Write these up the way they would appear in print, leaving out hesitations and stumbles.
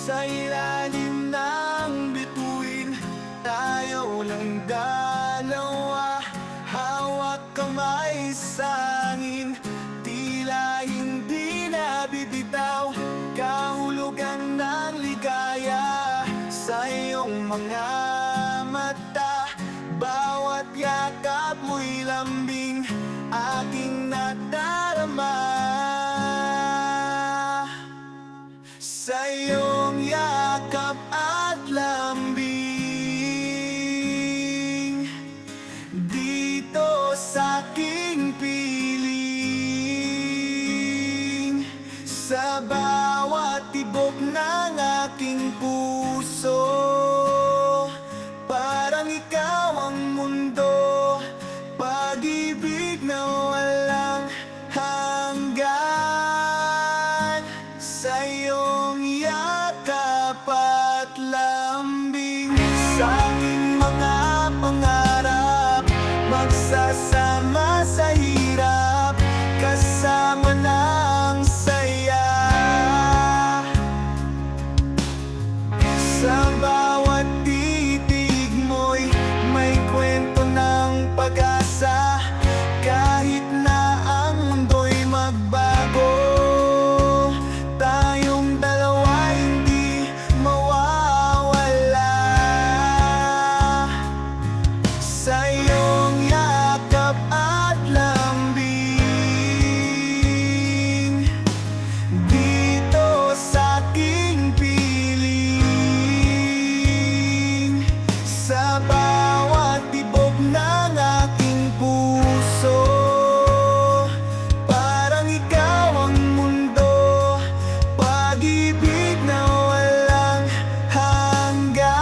Sa ilalim ng bituin, tayo lang dalawa, hawak kamay sa hangin, tila hindi nabibitaw, kahulugan ng ligaya sa iyong mga mata. Bawat yakap mo'y lambing, aking nadarama. Sa iyong yakap at lambing, dito sa aking piling, sa bawat tibok ng aking puso, parang ikaw ang mundo, pag-ibig na walang hanggan. Sa iyong yakap at lambing, sa aming mga pangarap, magsasama sa hirap, kasama ng saya. Sa bawat titig mo'y may kwento ng pag-asa, kahit na ang mundo'y magbago, tayong dalawa hindi mawawala. Sa iyong yakap at lambing, dito sa aking piling, sa bawat tibok ng aking puso, parang ikaw ang mundo, pag-ibig na walang hanggan.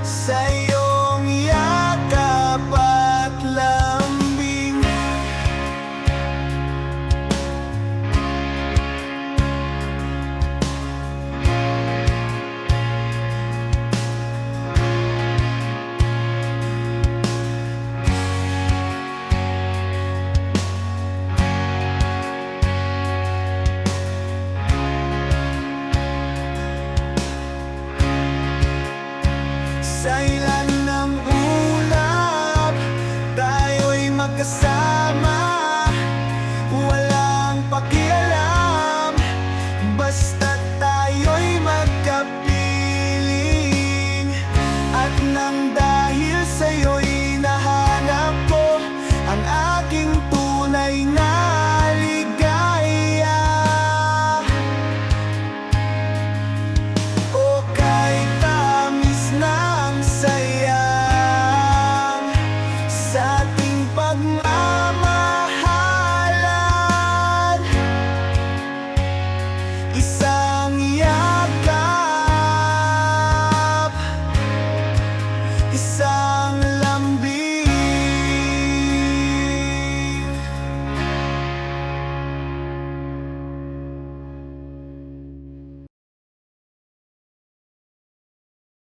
Sa iyong yakap at lambing. Sa ilan ng ulap, tayo'y magkasama, walang pakialam, basta't